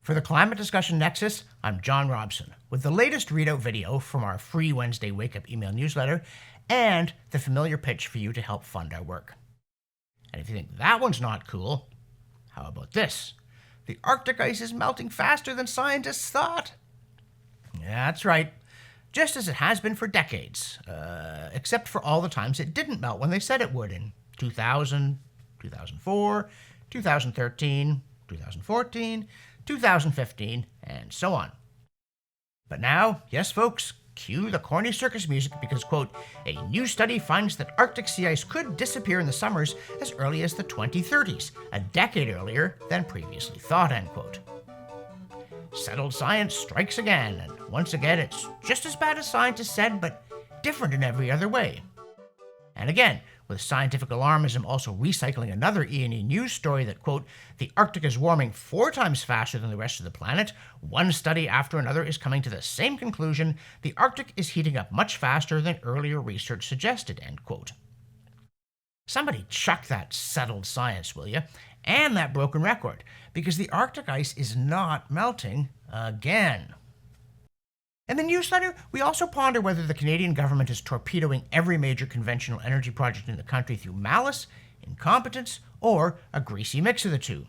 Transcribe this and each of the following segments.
For the Climate Discussion Nexus, I'm John Robson, with the latest readout video from our free Wednesday Wake Up email newsletter and the familiar pitch for you to help fund our work. And if you think that one's not cool, how about this? The Arctic ice is melting faster than scientists thought. Yeah, that's right. Just as it has been for decades, except for all the times it didn't melt when they said it would in 2000, 2004, 2013, 2014, 2015, and so on. But now, yes folks, cue the corny circus music because, quote, a new study finds that Arctic sea ice could disappear in the summers as early as the 2030s, a decade earlier than previously thought, end quote. Settled science strikes again, and once again it's just as bad as scientists said, but different in every other way. And again, with scientific alarmism also recycling another E&E News story that, quote, the Arctic is warming 4 times faster than the rest of the planet, one study after another is coming to the same conclusion, the Arctic is heating up much faster than earlier research suggested, end quote. Somebody chuck that settled science, will you? And that broken record, because the Arctic ice is not melting again. In the newsletter, we also ponder whether the Canadian government is torpedoing every major conventional energy project in the country through malice, incompetence, or a greasy mix of the two.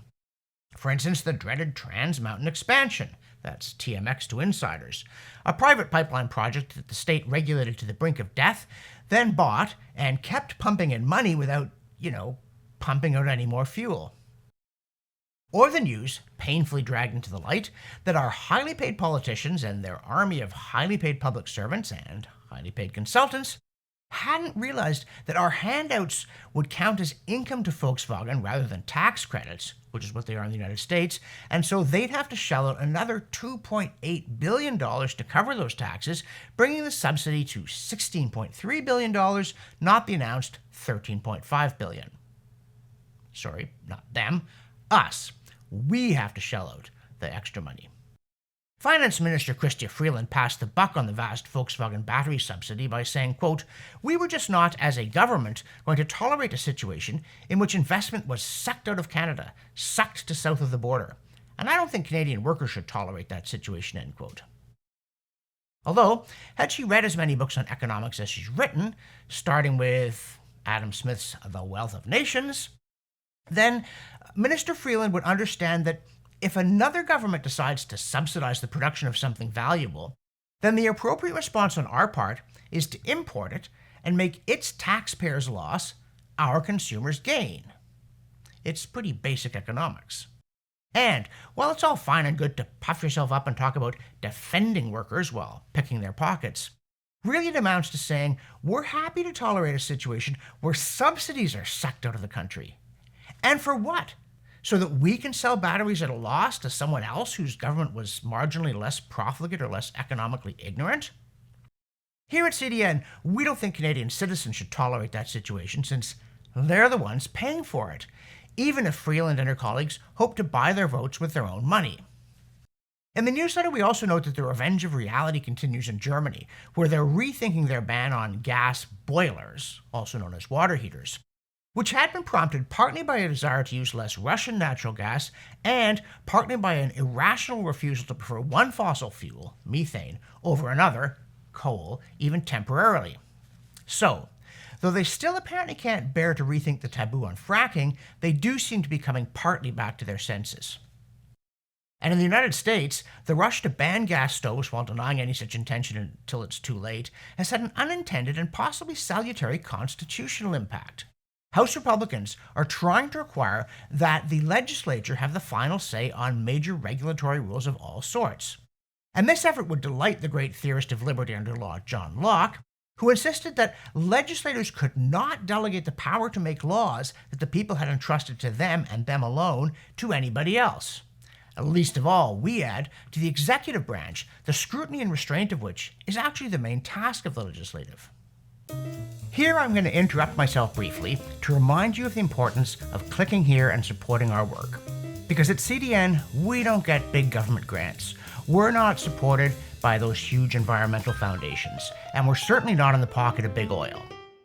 For instance, the dreaded Trans Mountain Expansion, that's TMX to insiders, a private pipeline project that the state regulated to the brink of death, then bought and kept pumping in money without, pumping out any more fuel. Or the news, painfully dragged into the light, that our highly paid politicians and their army of highly paid public servants and highly paid consultants hadn't realized that our handouts would count as income to Volkswagen rather than tax credits, which is what they are in the United States, and so they'd have to shell out another $2.8 billion to cover those taxes, bringing the subsidy to $16.3 billion, not the announced $13.5 billion. Sorry, not them, us. We have to shell out the extra money. Finance Minister Chrystia Freeland passed the buck on the vast Volkswagen battery subsidy by saying, quote, we were just not, as a government, going to tolerate a situation in which investment was sucked out of Canada, sucked to south of the border. And I don't think Canadian workers should tolerate that situation, end quote. Although, had she read as many books on economics as she's written, starting with Adam Smith's The Wealth of Nations, then Minister Freeland would understand that if another government decides to subsidize the production of something valuable, then the appropriate response on our part is to import it and make its taxpayers' loss our consumers' gain. It's pretty basic economics. And while it's all fine and good to puff yourself up and talk about defending workers while picking their pockets, really it amounts to saying we're happy to tolerate a situation where subsidies are sucked out of the country. And for what? So that we can sell batteries at a loss to someone else whose government was marginally less profligate or less economically ignorant? Here at CDN, we don't think Canadian citizens should tolerate that situation since they're the ones paying for it, even if Freeland and her colleagues hope to buy their votes with their own money. In the newsletter, we also note that the revenge of reality continues in Germany, where they're rethinking their ban on gas boilers, also known as water heaters, which had been prompted partly by a desire to use less Russian natural gas and partly by an irrational refusal to prefer one fossil fuel, methane, over another, coal, even temporarily. So, though they still apparently can't bear to rethink the taboo on fracking, they do seem to be coming partly back to their senses. And in the United States, the rush to ban gas stoves while denying any such intention until it's too late has had an unintended and possibly salutary constitutional impact. House Republicans are trying to require that the legislature have the final say on major regulatory rules of all sorts. And this effort would delight the great theorist of liberty under law, John Locke, who insisted that legislators could not delegate the power to make laws that the people had entrusted to them and them alone to anybody else. Least of all, we add, to the executive branch, the scrutiny and restraint of which is actually the main task of the legislative. Here I'm going to interrupt myself briefly to remind you of the importance of clicking here and supporting our work. Because at CDN, we don't get big government grants. We're not supported by those huge environmental foundations, and we're certainly not in the pocket of big oil.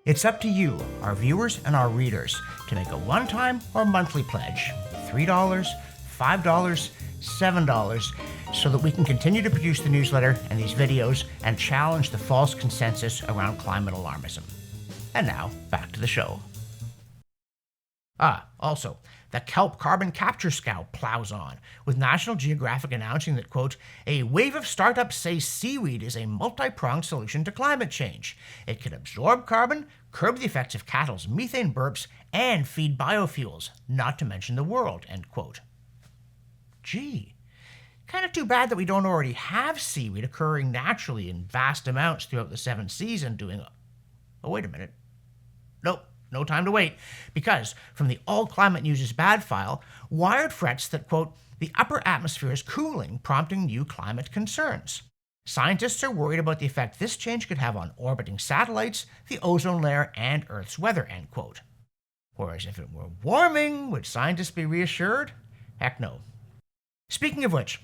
It's up to you, our viewers and our readers, to make a one-time or monthly pledge. $3, $5, $7, so that we can continue to produce the newsletter and these videos and challenge the false consensus around climate alarmism. And now, back to the show. Also, the kelp carbon capture scow plows on, with National Geographic announcing that, quote, a wave of startups say seaweed is a multi-pronged solution to climate change. It can absorb carbon, curb the effects of cattle's methane burps, and feed biofuels, not to mention the world, end quote. Gee, kind of too bad that we don't already have seaweed occurring naturally in vast amounts throughout the 7 seas and doing... Oh, wait a minute. Nope. No time to wait, because from the All Climate News is Bad file, Wired frets that, quote, the upper atmosphere is cooling, prompting new climate concerns. Scientists are worried about the effect this change could have on orbiting satellites, the ozone layer, and Earth's weather, end quote. Whereas if it were warming, would scientists be reassured? Heck no. Speaking of which,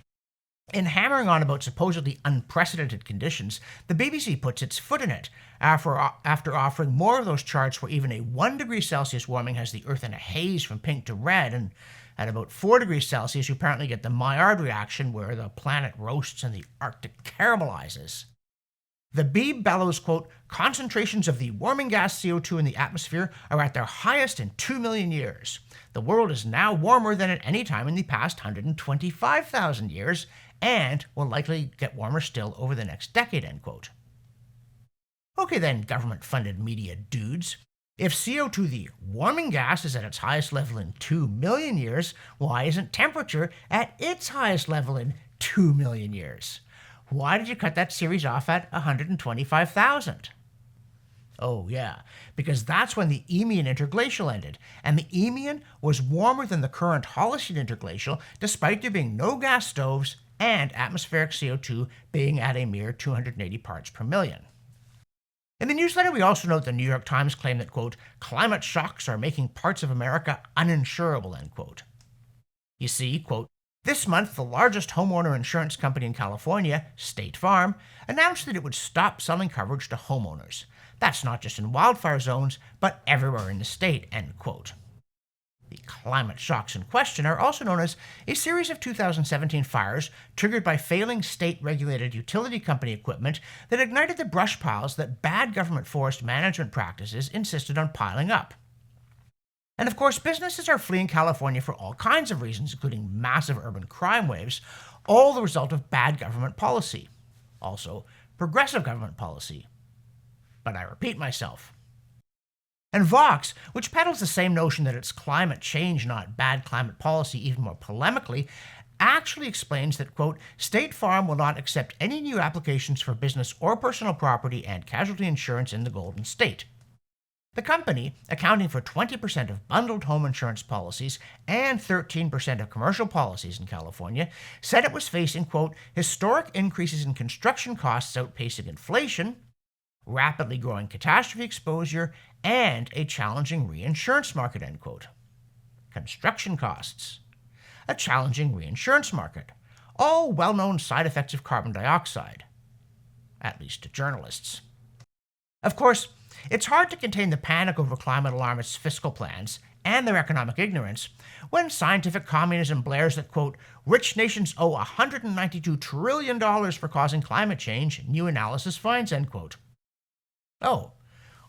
in hammering on about supposedly unprecedented conditions, the BBC puts its foot in it after offering more of those charts where even a 1 degree Celsius warming has the Earth in a haze from pink to red, and at about 4 degrees Celsius you apparently get the Maillard reaction where the planet roasts and the Arctic caramelizes. The Beeb bellows, quote, concentrations of the warming gas CO2 in the atmosphere are at their highest in 2 million years. The world is now warmer than at any time in the past 125,000 years, and will likely get warmer still over the next decade, end quote. Okay then, government-funded media dudes. If CO2, the warming gas, is at its highest level in 2 million years, why isn't temperature at its highest level in 2 million years? Why did you cut that series off at 125,000? Oh yeah, because that's when the Eemian interglacial ended, and the Eemian was warmer than the current Holocene interglacial, despite there being no gas stoves and atmospheric CO2 being at a mere 280 parts per million. In the newsletter, we also note the New York Times claim that, quote, climate shocks are making parts of America uninsurable, end quote. You see, quote, this month the largest homeowner insurance company in California, State Farm, announced that it would stop selling coverage to homeowners. That's not just in wildfire zones, but everywhere in the state, end quote. The climate shocks in question are also known as a series of 2017 fires triggered by failing state-regulated utility company equipment that ignited the brush piles that bad government forest management practices insisted on piling up. And of course, businesses are fleeing California for all kinds of reasons, including massive urban crime waves, all the result of bad government policy. Also, progressive government policy. But I repeat myself. And Vox, which peddles the same notion that it's climate change, not bad climate policy, even more polemically, actually explains that, quote, State Farm will not accept any new applications for business or personal property and casualty insurance in the Golden State. The company, accounting for 20% of bundled home insurance policies and 13% of commercial policies in California, said it was facing, quote, historic increases in construction costs outpacing inflation, rapidly growing catastrophe exposure, and a challenging reinsurance market, end quote. Construction costs. A challenging reinsurance market. All well-known side effects of carbon dioxide. At least to journalists. Of course, it's hard to contain the panic over climate alarmists' fiscal plans and their economic ignorance when scientific communism blares that, quote, rich nations owe $192 trillion for causing climate change, new analysis finds, end quote. Oh,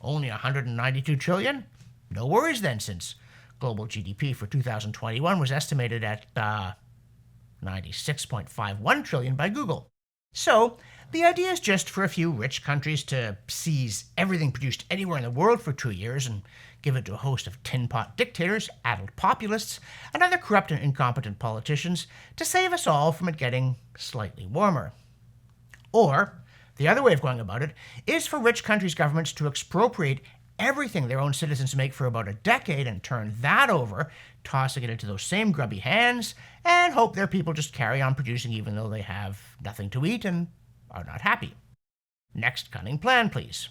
only $192 trillion? No worries then, since global GDP for 2021 was estimated at $96.51 trillion by Google. So, the idea is just for a few rich countries to seize everything produced anywhere in the world for 2 years and give it to a host of tin-pot dictators, addled populists, and other corrupt and incompetent politicians to save us all from it getting slightly warmer. Or, the other way of going about it is for rich countries' governments to expropriate everything their own citizens make for about a decade and turn that over, tossing it into those same grubby hands, and hope their people just carry on producing even though they have nothing to eat and are not happy. Next cunning plan, please.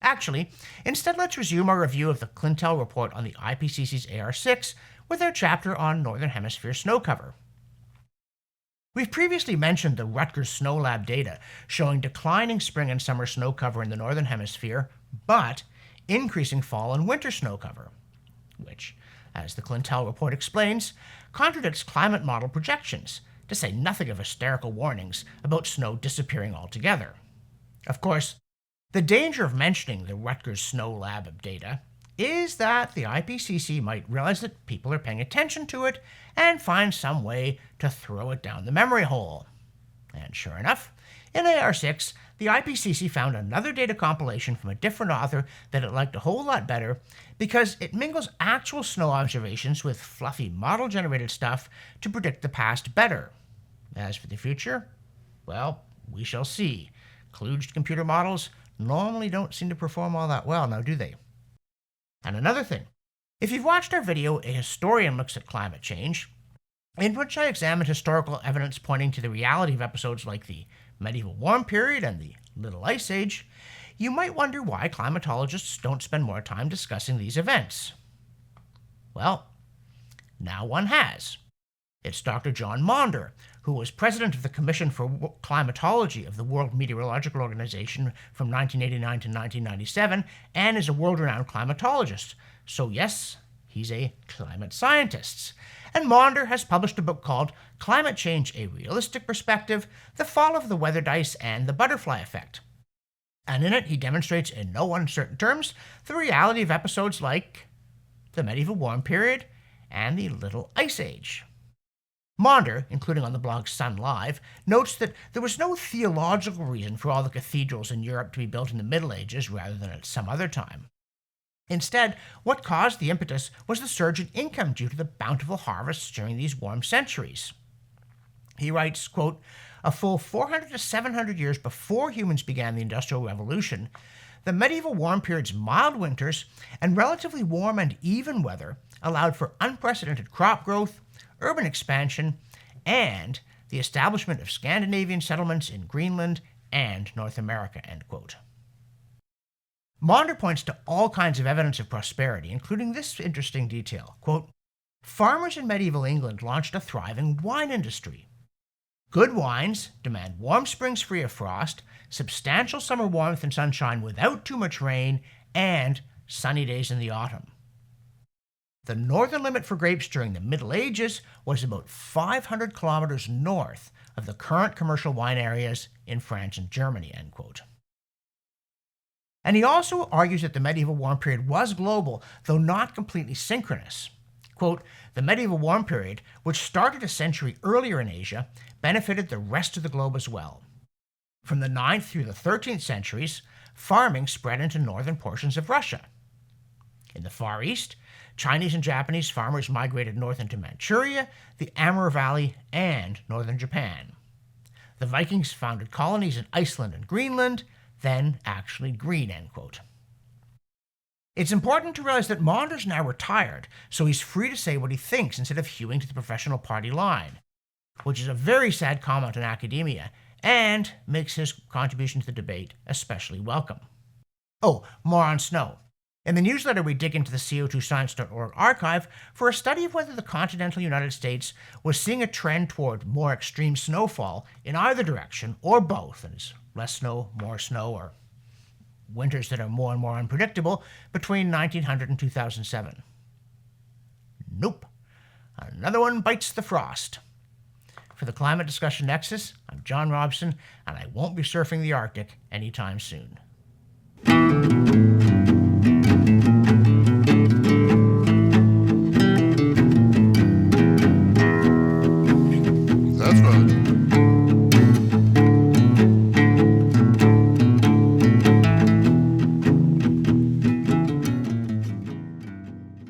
Actually, instead let's resume our review of the Clintel report on the IPCC's AR6 with their chapter on Northern Hemisphere snow cover. We've previously mentioned the Rutgers Snow Lab data showing declining spring and summer snow cover in the Northern Hemisphere, but increasing fall and winter snow cover, which, as the Clintel report explains, contradicts climate model projections, to say nothing of hysterical warnings about snow disappearing altogether. Of course, the danger of mentioning the Rutgers Snow Lab data is that the IPCC might realize that people are paying attention to it and find some way to throw it down the memory hole. And sure enough, in AR6, the IPCC found another data compilation from a different author that it liked a whole lot better because it mingles actual snow observations with fluffy model-generated stuff to predict the past better. As for the future, well, we shall see. Kludged computer models normally don't seem to perform all that well, now do they? And another thing, if you've watched our video, A Historian Looks at Climate Change, in which I examined historical evidence pointing to the reality of episodes like the medieval warm period and the Little Ice Age, you might wonder why climatologists don't spend more time discussing these events. Well, now one has. It's Dr. John Maunder, who was president of the Commission for Climatology of the World Meteorological Organization from 1989 to 1997 and is a world-renowned climatologist. So yes, he's a climate scientist. And Maunder has published a book called Climate Change, A Realistic Perspective, The Fall of the Weather Dice and the Butterfly Effect. And in it, he demonstrates in no uncertain terms the reality of episodes like the medieval warm period and the Little Ice Age. Maunder, including on the blog Sun Live, notes that there was no theological reason for all the cathedrals in Europe to be built in the Middle Ages rather than at some other time. Instead, what caused the impetus was the surge in income due to the bountiful harvests during these warm centuries. He writes, quote, a full 400 to 700 years before humans began the Industrial Revolution, the medieval warm period's mild winters and relatively warm and even weather allowed for unprecedented crop growth, urban expansion, and the establishment of Scandinavian settlements in Greenland and North America, end quote. Maunder points to all kinds of evidence of prosperity, including this interesting detail, quote, farmers in medieval England launched a thriving wine industry. Good wines demand warm springs free of frost, substantial summer warmth and sunshine without too much rain, and sunny days in the autumn. The northern limit for grapes during the Middle Ages was about 500 kilometers north of the current commercial wine areas in France and Germany, end quote. And he also argues that the medieval warm period was global, though not completely synchronous. Quote, the medieval warm period, which started a century earlier in Asia, benefited the rest of the globe as well. From the 9th through the 13th centuries, farming spread into northern portions of Russia. In the Far East, Chinese and Japanese farmers migrated north into Manchuria, the Amur Valley, and northern Japan. The Vikings founded colonies in Iceland and Greenland, then actually green, end quote. It's important to realize that Maunder's now retired, so he's free to say what he thinks instead of hewing to the professional party line, which is a very sad comment on academia, and makes his contribution to the debate especially welcome. Oh, more on snow. In the newsletter, we dig into the CO2science.org archive for a study of whether the continental United States was seeing a trend toward more extreme snowfall in either direction, or both, and is less snow, or winters that are more and more unpredictable between 1900 and 2007. Nope. Another one bites the frost. For the Climate Discussion Nexus, I'm John Robson, and I won't be surfing the Arctic anytime soon.